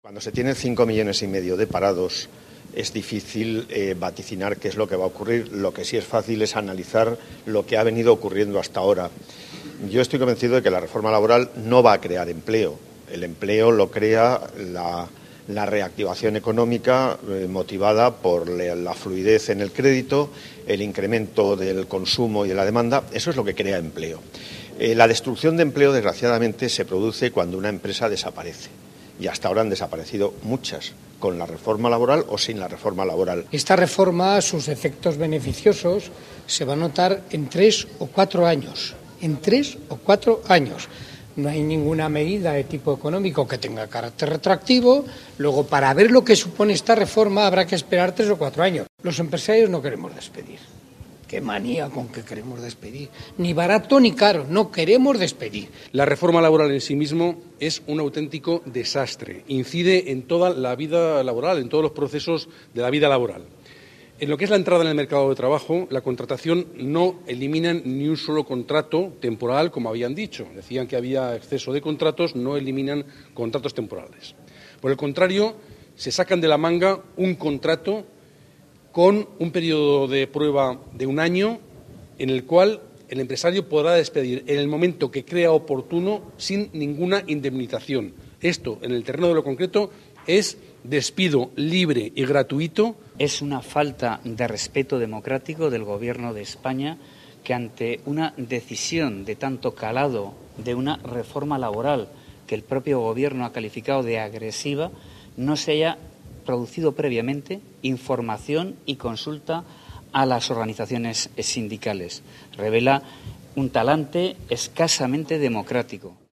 Cuando se tienen 5,5 millones de parados, es difícil vaticinar qué es lo que va a ocurrir. Lo que sí es fácil es analizar lo que ha venido ocurriendo hasta ahora. Yo estoy convencido de que la reforma laboral no va a crear empleo. El empleo lo crea la reactivación económica motivada por la fluidez en el crédito, el incremento del consumo y de la demanda. Eso es lo que crea empleo. La destrucción de empleo, desgraciadamente, se produce cuando una empresa desaparece. Y hasta ahora han desaparecido muchas, con la reforma laboral o sin la reforma laboral. Esta reforma, sus efectos beneficiosos, se va a notar en 3 o 4 años. En 3 o 4 años. No hay ninguna medida de tipo económico que tenga carácter retroactivo. Luego, para ver lo que supone esta reforma, habrá que esperar 3 o 4 años. Los empresarios no queremos despedir. Qué manía con que queremos despedir. Ni barato ni caro, no queremos despedir. La reforma laboral en sí mismo es un auténtico desastre. Incide en toda la vida laboral, en todos los procesos de la vida laboral. En lo que es la entrada en el mercado de trabajo, la contratación no eliminan ni un solo contrato temporal, como habían dicho. Decían que había exceso de contratos, no eliminan contratos temporales. Por el contrario, se sacan de la manga un contrato con un periodo de prueba de 1 año en el cual el empresario podrá despedir en el momento que crea oportuno sin ninguna indemnización. Esto, en el terreno de lo concreto, es despido libre y gratuito. Es una falta de respeto democrático del Gobierno de España que ante una decisión de tanto calado de una reforma laboral que el propio Gobierno ha calificado de agresiva, no se haya producido previamente información y consulta a las organizaciones sindicales. Revela un talante escasamente democrático.